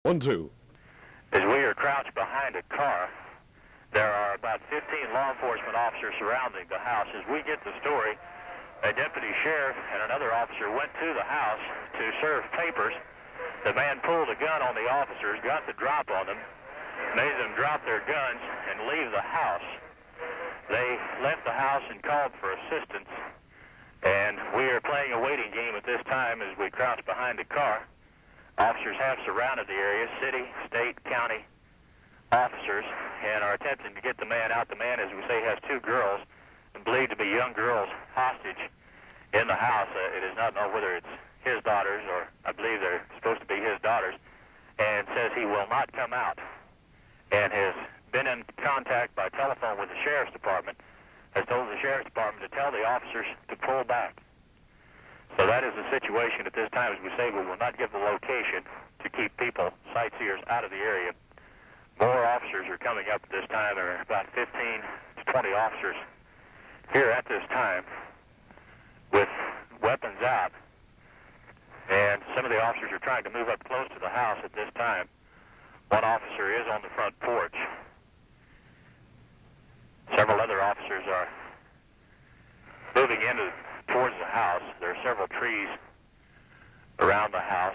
1, 2. As we are crouched behind a car, there are about 15 law enforcement officers surrounding the house. As we get the story, a deputy sheriff and another officer went to the house to serve papers. The man pulled a gun on the officers, got the drop on them, made them drop their guns and leave the house. They left the house and called for assistance, and we are playing a waiting game at this time as we crouch behind a car. Officers have surrounded the area, city, state, county officers, and are attempting to get the man out. The man, as we say, has two girls, and believed to be young girls, hostage in the house. It is not known whether it's his daughters, or I believe they're supposed to be his daughters, and says he will not come out, and has been in contact by telephone with the sheriff's department, has told the sheriff's department to tell the officers to pull back. So that is the situation at this time. As we say, we will not give the location to keep people, sightseers, out of the area. More officers are coming up at this time. There are about 15 to 20 officers here at this time with weapons out. And some of the officers are trying to move up close to the house at this time. One officer is on the front porch. Several other officers are moving towards the house. There are several trees around the house.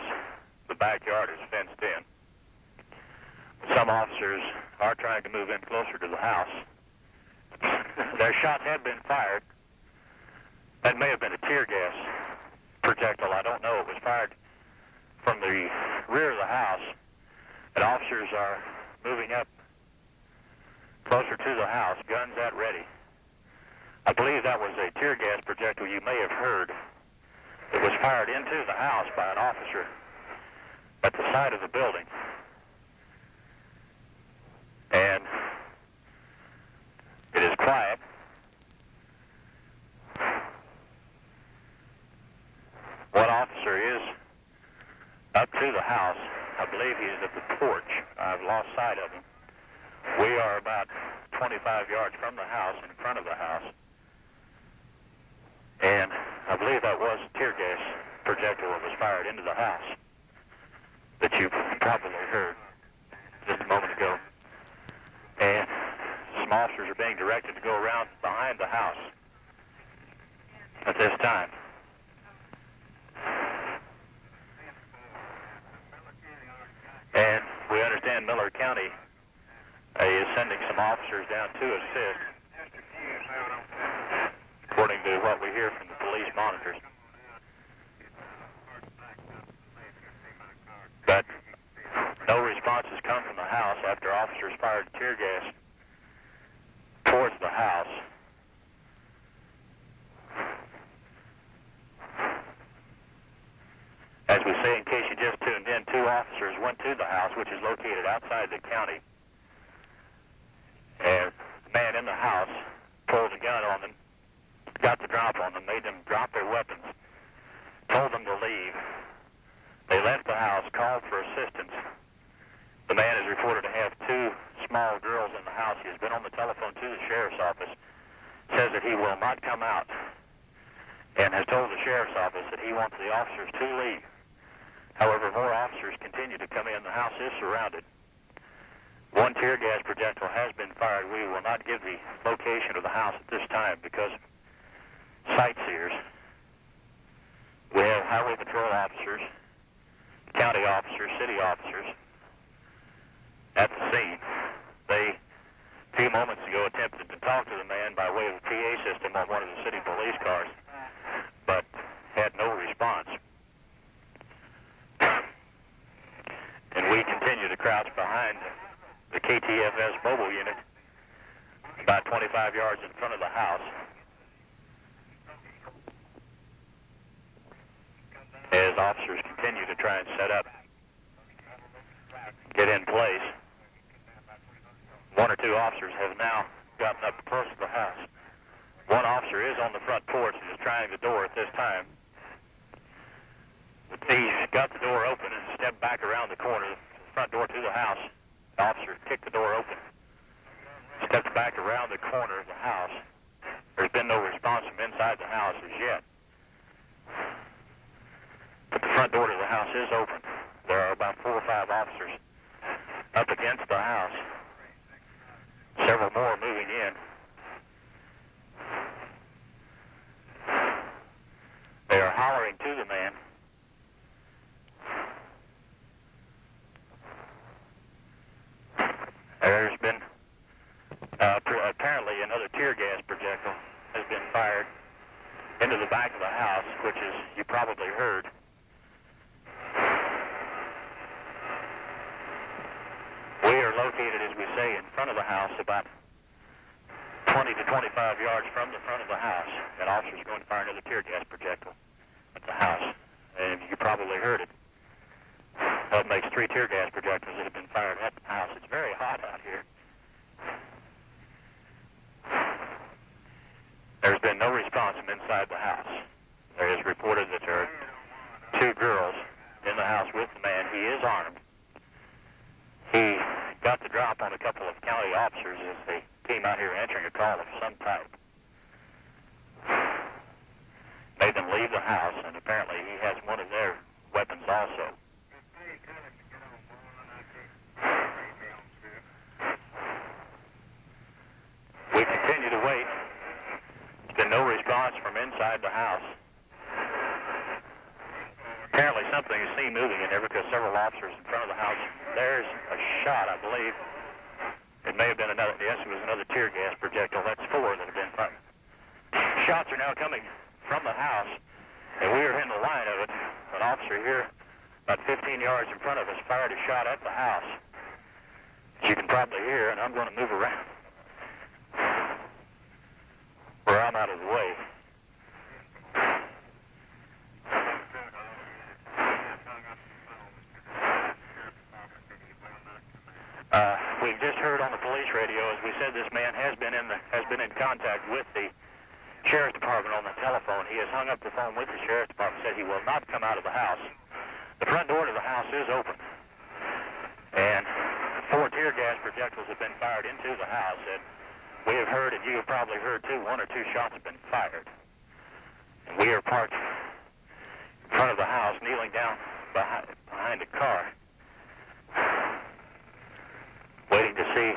The backyard is fenced in. Some officers are trying to move in closer to the house. Their shots have been fired. That may have been a tear gas projectile. I don't know. It was fired from the rear of the house, and officers are moving up closer to the house, guns at ready. I believe that was a tear gas projectile you may have heard. It was fired into the house by an officer at the side of the building. And it is quiet. One officer is up to the house. I believe he is at the porch. I've lost sight of him. We are about 25 yards from the house, in front of the house. And I believe that was a tear gas projectile that was fired into the house that you probably heard just a moment ago. And some officers are being directed to go around behind the house at this time. And we understand Miller County is sending some officers down to assist, according to what we hear from the police monitors. But no response has come from the house after officers fired tear gas towards the house. As we say, in case you just tuned in, two officers went to the house, which is located outside the county. And the man in the house pulled a gun on them, got the drop on them, made them drop their weapons, told them to leave. They left the house, called for assistance. The man is reported to have two small girls in the house. He has been on the telephone to the sheriff's office, says that he will not come out, and has told the sheriff's office that he wants the officers to leave. However, more officers continue to come in. The house is surrounded. One tear gas projectile has been fired. We will not give the location of the house at this time because sightseers. We have highway patrol officers, county officers, city officers at the scene. They, a few moments ago, attempted to talk to the man by way of a PA system on one of the city police cars, but had no response. And we continue to crouch behind the KTFS mobile unit about 25 yards in front of the house. As officers continue to try and set up, get in place. One or two officers have now gotten up close to the house. One officer is on the front porch and is trying the door at this time. He's got the door open and stepped back around the corner, the front door to the house. The officer kicked the door open, stepped back around the corner of the house. There's been no response from inside the house as yet. But the front door to the house is open. There are about 4 or 5 officers probably heard. We are located, as we say, in front of the house, about 20 to 25 yards from the front of the house. And officers are going to fire another tear gas projectile at the house. And you probably heard it. That makes 3 tear gas projectiles that have been fired at the house. It's very hot out here. There's been no response from inside the house. There is reported that there are 2 girls in the house with the man. He is armed. He got the drop on a couple of county officers as they came out here answering a call of some type. Made them leave the house, and apparently he has one of their weapons also. We continue to wait. There's been no response from inside the house. Apparently something is seen moving in there because several officers in front of the house. There's a shot, I believe. It may have been another, yes, it was another tear gas projectile. That's 4 that have been fired. Shots are now coming from the house, and we are in the line of it. An officer here, about 15 yards in front of us, fired a shot at the house. As you can probably hear, and I'm going to move around where I'm out of the way. We've just heard on the police radio, as we said, this man has been in contact with the sheriff's department on the telephone. He has hung up the phone with the sheriff's department, said he will not come out of the house. The front door to the house is open, and 4 tear gas projectiles have been fired into the house. And we have heard, and you have probably heard too, 1 or 2 shots have been fired. And we are parked in front of the house, kneeling down behind a car, waiting to see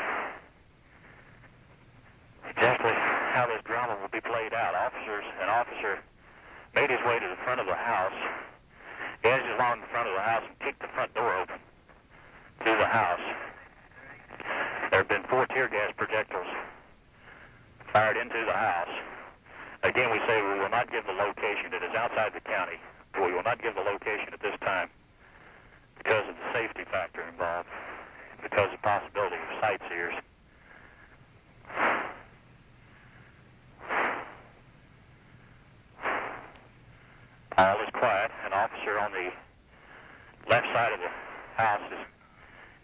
exactly how this drama will be played out. An officer made his way to the front of the house, edged along the front of the house, and kicked the front door open to the house. There have been 4 tear gas projectiles fired into the house. Again, we say we will not give the location. It is outside the county. We will not give the location at this time because of the safety factor involved, because of the possibility of sightseers. All is quiet. An officer on the left side of the house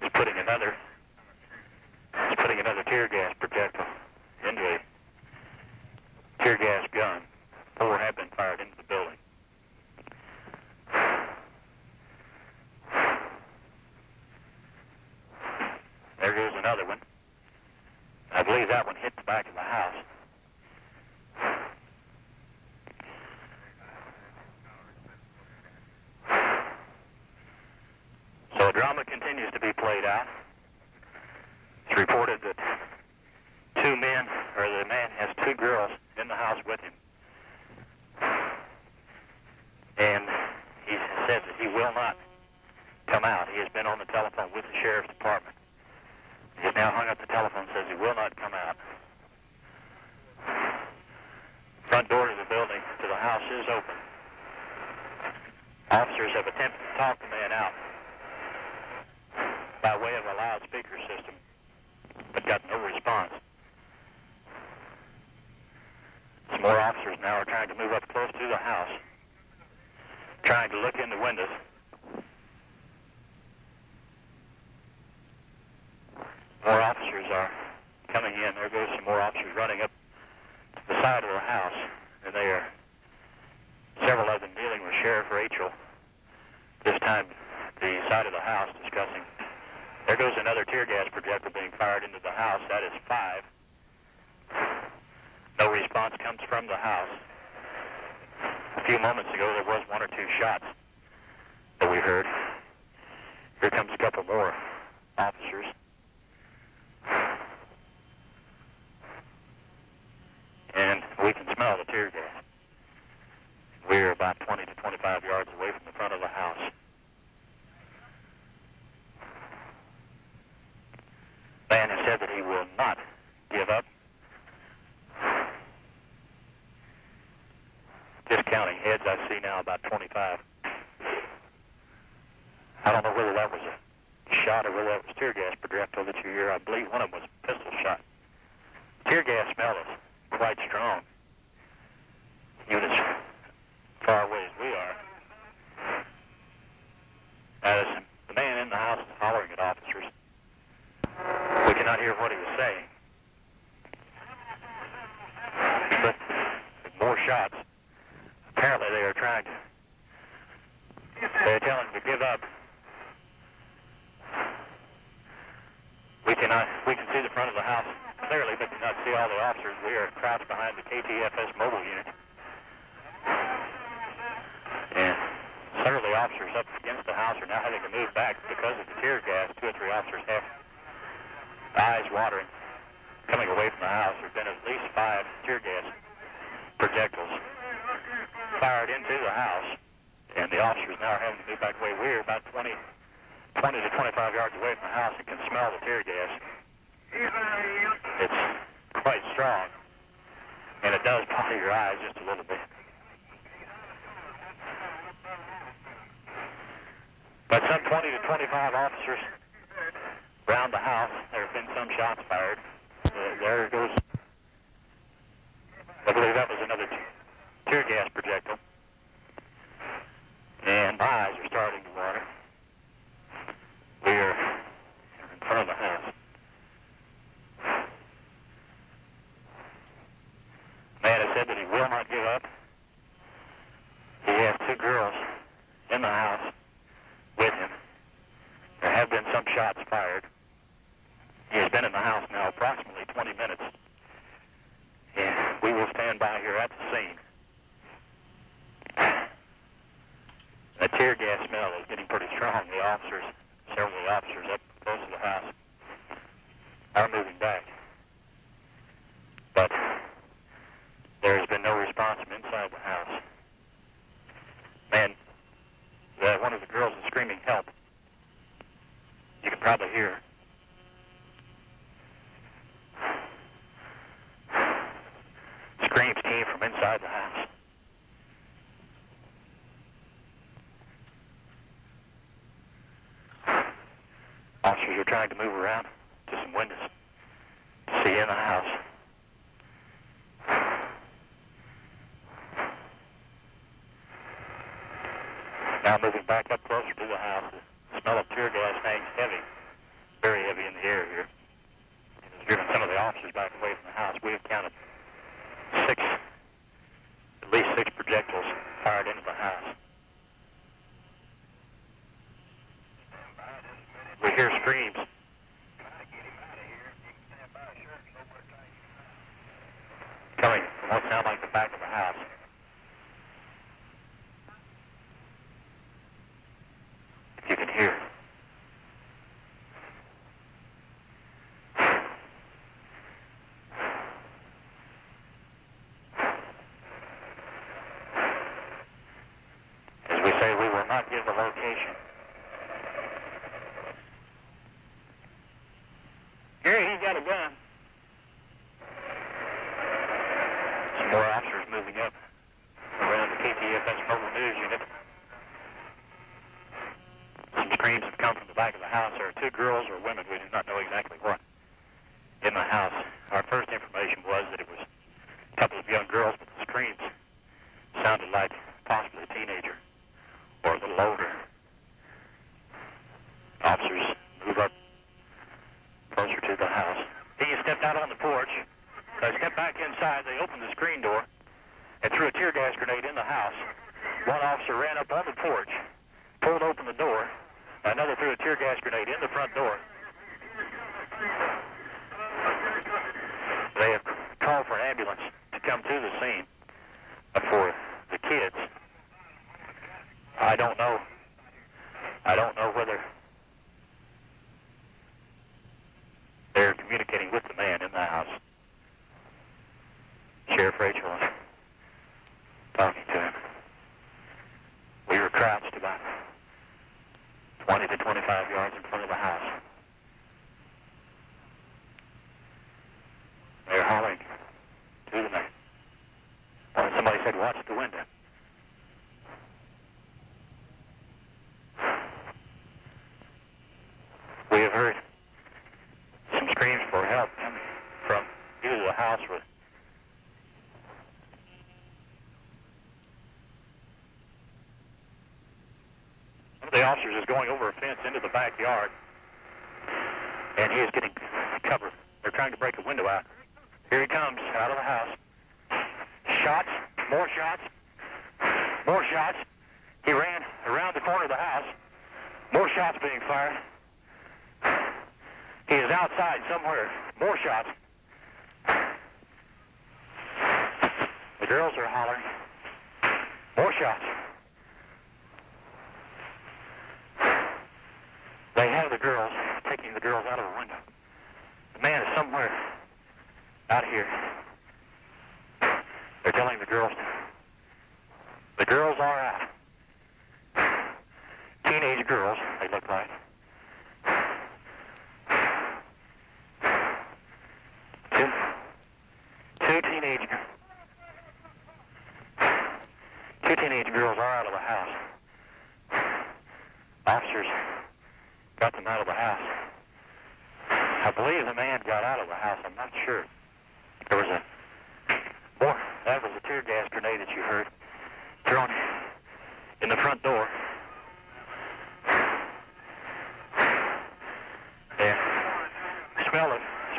is putting another tear gas projectile into a tear gas gun. 4 have been fired into the building. There goes another one. I believe that one hit the back of the house. So the drama continues to be played out. It's reported that the man has 2 girls in the house with him. And he said that he will not come out. He has been on the telephone with the sheriff's department. He has now hung up the telephone and says he will not come out. Front door to the building, to the house, is open. Officers have attempted to talk the man out by way of a loudspeaker system, but got no response. Some more officers now are trying to move up close to the house, trying to look in the windows. More officers are coming in. There goes some more officers running up to the side of the house, and they are, several of them dealing with Sheriff Rachel, this time the side of the house, discussing. There goes another tear gas projectile being fired into the house. That is 5. No response comes from the house. A few moments ago there was 1 or 2 shots that we heard. Here comes a couple more officers. And we can smell the tear gas. We're about 20 to 25 yards away from the front of the house. Man has said that he will not give up. Just counting heads, I see now about 25. I don't know whether that was a shot or whether that was tear gas projectile that you hear. I believe one of them was a pistol shot. Tear gas smell is quite strong. Even as far away as we are. As the man in the house is hollering at officers. We cannot hear what he was saying. But more shots. Apparently they are trying to, they're telling him to give up. We can see the front of the house clearly, but cannot see all the officers. We are crouched behind the KTFS mobile unit. And several of the officers up against the house are now having to move back because of the tear gas. 2 or 3 officers have eyes watering, coming away from the house. There have been at least 5 tear gas projectiles fired into the house, and the officers now are having to move back away. We're about 20 to 25 yards away from the house and can smell the tear gas. It's quite strong, and it does bother your eyes just a little bit. But some 20 to 25 officers around the house. There have been some shots fired. There goes, I believe that was another tear gas projectile. And my eyes are starting to water. We are in front of the house. The man has said that he will not give up. He has 2 girls in the house with him. There have been some shots fired. He has been in the house now approximately 20 minutes. And we will stand by here at the scene. The tear gas smell is getting pretty strong. The officers, several of the officers up close to the house, are moving back. But there has been no response from inside the house. Man, one of the girls is screaming help. You can probably hear her. Screams came from inside the house. Officers are trying to move around to some windows to see in the house. Now moving back up closer to the house, the smell of tear gas hangs heavy, very heavy in the air here. It has driven some of the officers back away from the house. We have counted at least 6 projectiles fired into the house. We hear screams. Coming from what sounds like the back of the house. If you can hear. As we say, we will not give the location. Here, he's got a gun. Some more officers moving up around the KTFS mobile news unit. Some screams have come from the back of the house. There are 2 girls or women, we do not know exactly what, in the house. Our first information was that it was a couple of young girls, but the screams sounded like possibly a teenager or a little older. Officers move up closer to the house. He stepped out on the porch. They stepped back inside. They opened the screen door and threw a tear gas grenade in the house. One officer ran up on the porch, pulled open the door. Another threw a tear gas grenade in the front door. They have called for an ambulance to come to the scene for the kids. I don't know whether they're communicating with the man in the house. Sheriff Rachel is talking to him. We were crouched about 20 to 25 yards in front of the house. They're hollering to the man. Well, somebody said, watch the window. house with. One of the officers is going over a fence into the backyard, and he is getting cover. They're trying to break a window out. Here he comes out of the house. Shots, more shots, more shots. He ran around the corner of the house. More shots being fired. He is outside somewhere. More shots. The girls are hollering. More shots. They have the girls, taking the girls out of the window. The man is somewhere out here. They're telling the girls are out. Teenage girls, they look like. Two teenage girls are out of the house. Officers got them out of the house. I believe the man got out of the house. I'm not sure. There was that was a tear gas grenade that you heard thrown in the front door. The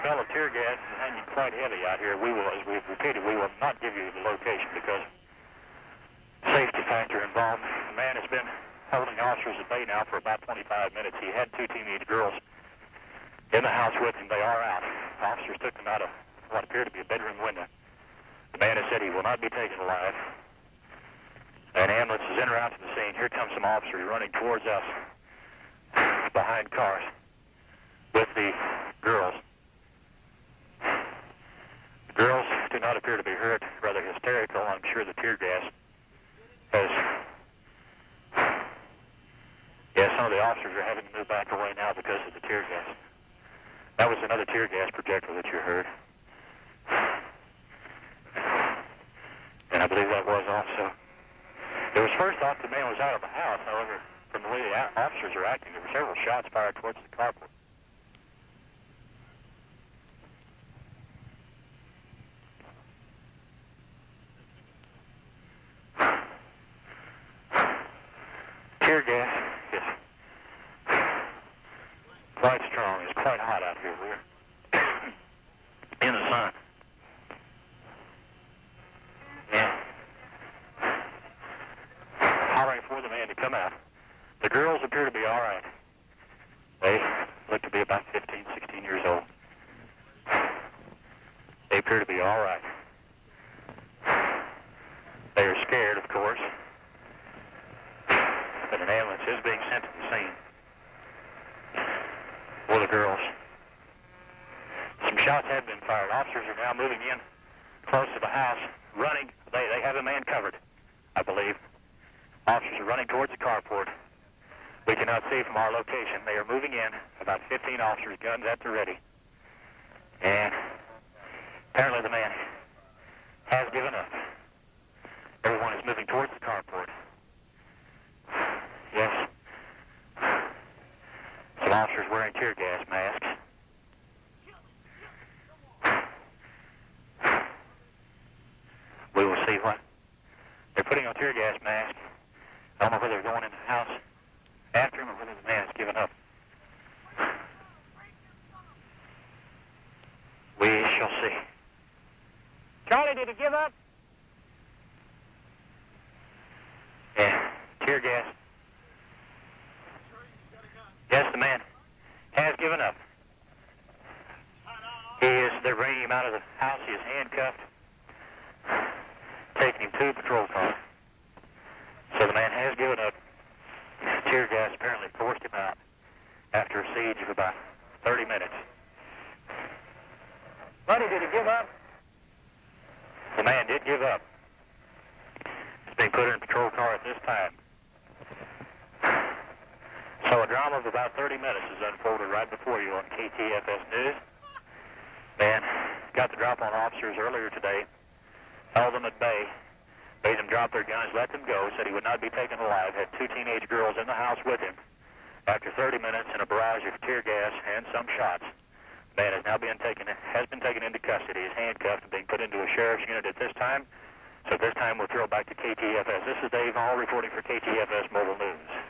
smell of tear gas is hanging quite heavy out here. We will, as we've repeated, we will not give you the location because safety factor involved. The man has been holding officers at bay now for about 25 minutes. He had two teenage girls in the house with him. They are out. Officers took them out of what appeared to be a bedroom window. The man has said he will not be taken alive. An ambulance is en route to the scene. Here comes some officers running towards us behind cars with the girls. The girls do not appear to be hurt, rather hysterical. I'm sure the tear gas has... Yeah, some of the officers are having to move back away now because of the tear gas. That was another tear gas projectile that you heard. And I believe that was also... It was first thought the man was out of the house. However, from the way the officers are acting, there were several shots fired towards the carport. Tear gas is quite strong. It's quite hot out here. We're in the sun. Yeah. Hollering for the man to come out. The girls appear to be all right. They look to be about 15, 16 years old. They appear to be all right. They are scared, of course. But an ambulance is being sent to the scene for the girls. Some shots have been fired. Officers are now moving in close to the house, running. They have a man covered, I believe. Officers are running towards the carport. We cannot see from our location. They are moving in, about 15 officers, guns at the ready. And apparently the man has given up. Everyone is moving towards the carport. Yes. Some officers wearing tear gas masks. We will see what. They're putting on tear gas masks. I don't know whether they're going in the house after him or whether the man has given up. We shall see. Charlie, did he give up? Yeah, tear gas. Yes, the man has given up. They're bringing him out of the house. He is handcuffed, taking him to a patrol car. So the man has given up. Tear gas apparently forced him out after a siege of about 30 minutes. Buddy, did he give up? The man did give up. He's being put in a patrol car at this time. So a drama of about 30 minutes is unfolded right before you on KTFS News. Man got the drop on officers earlier today, held them at bay, made them drop their guns, let them go, said he would not be taken alive, had two teenage girls in the house with him. After 30 minutes and a barrage of tear gas and some shots, man is now being taken has been taken into custody. He's handcuffed and being put into a sheriff's unit at this time. So at this time, we'll throw back to KTFS. This is Dave Hall reporting for KTFS Mobile News.